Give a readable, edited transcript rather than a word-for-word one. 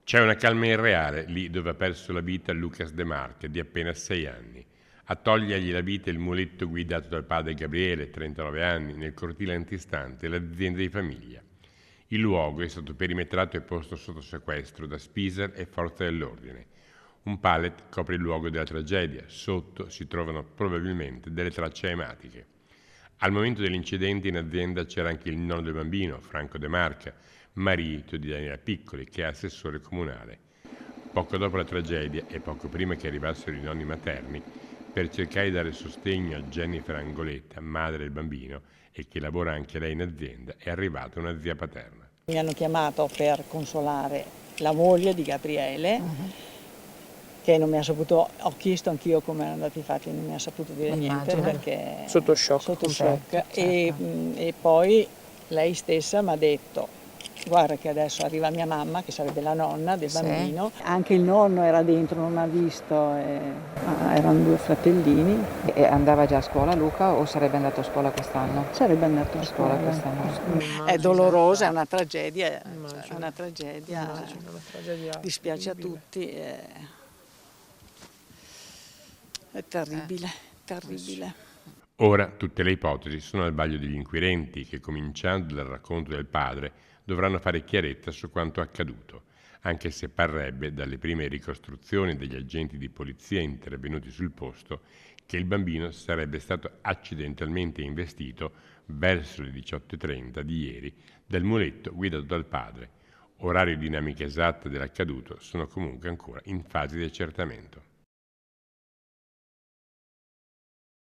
C'è una calma irreale lì dove ha perso la vita Lucas De Marca, di appena 6 anni. A togliergli la vita il muletto guidato dal padre Gabriele, 39 anni, nel cortile antistante l'azienda di famiglia. Il luogo è stato perimetrato e posto sotto sequestro da Spiser e forze dell'ordine. Un pallet copre il luogo della tragedia, sotto si trovano probabilmente delle tracce ematiche. Al momento dell'incidente in azienda c'era anche il nonno del bambino, Franco De Marca, marito di Daniela Piccoli, che è assessore comunale. Poco dopo la tragedia e poco prima che arrivassero i nonni materni, per cercare di dare sostegno a Jennifer Angoletta, madre del bambino, e che lavora anche lei in azienda, è arrivata una zia paterna. Mi hanno chiamato per consolare la moglie di Gabriele, che non mi ha saputo, ho chiesto anch'io come erano andati i fatti, non mi ha saputo dire niente perché Sotto shock. sotto shock. Certo. E poi lei stessa mi ha detto: guarda che adesso arriva mia mamma, che sarebbe la nonna del bambino. Anche il nonno era dentro, non ha visto, erano 2 fratellini. E andava già a scuola Luca o sarebbe andato a scuola quest'anno? Sarebbe andato a scuola quest'anno. È dolorosa, è una tragedia, è una tragedia, Immagino, una tragedia dispiace a terribile. tutti. È terribile, terribile. Ora tutte le ipotesi sono al vaglio degli inquirenti che, cominciando dal racconto del padre, dovranno fare chiarezza su quanto accaduto, anche se parrebbe, dalle prime ricostruzioni degli agenti di polizia intervenuti sul posto, che il bambino sarebbe stato accidentalmente investito verso le 18:30 di ieri dal muletto guidato dal padre. Orario e dinamica esatta dell'accaduto sono comunque ancora in fase di accertamento.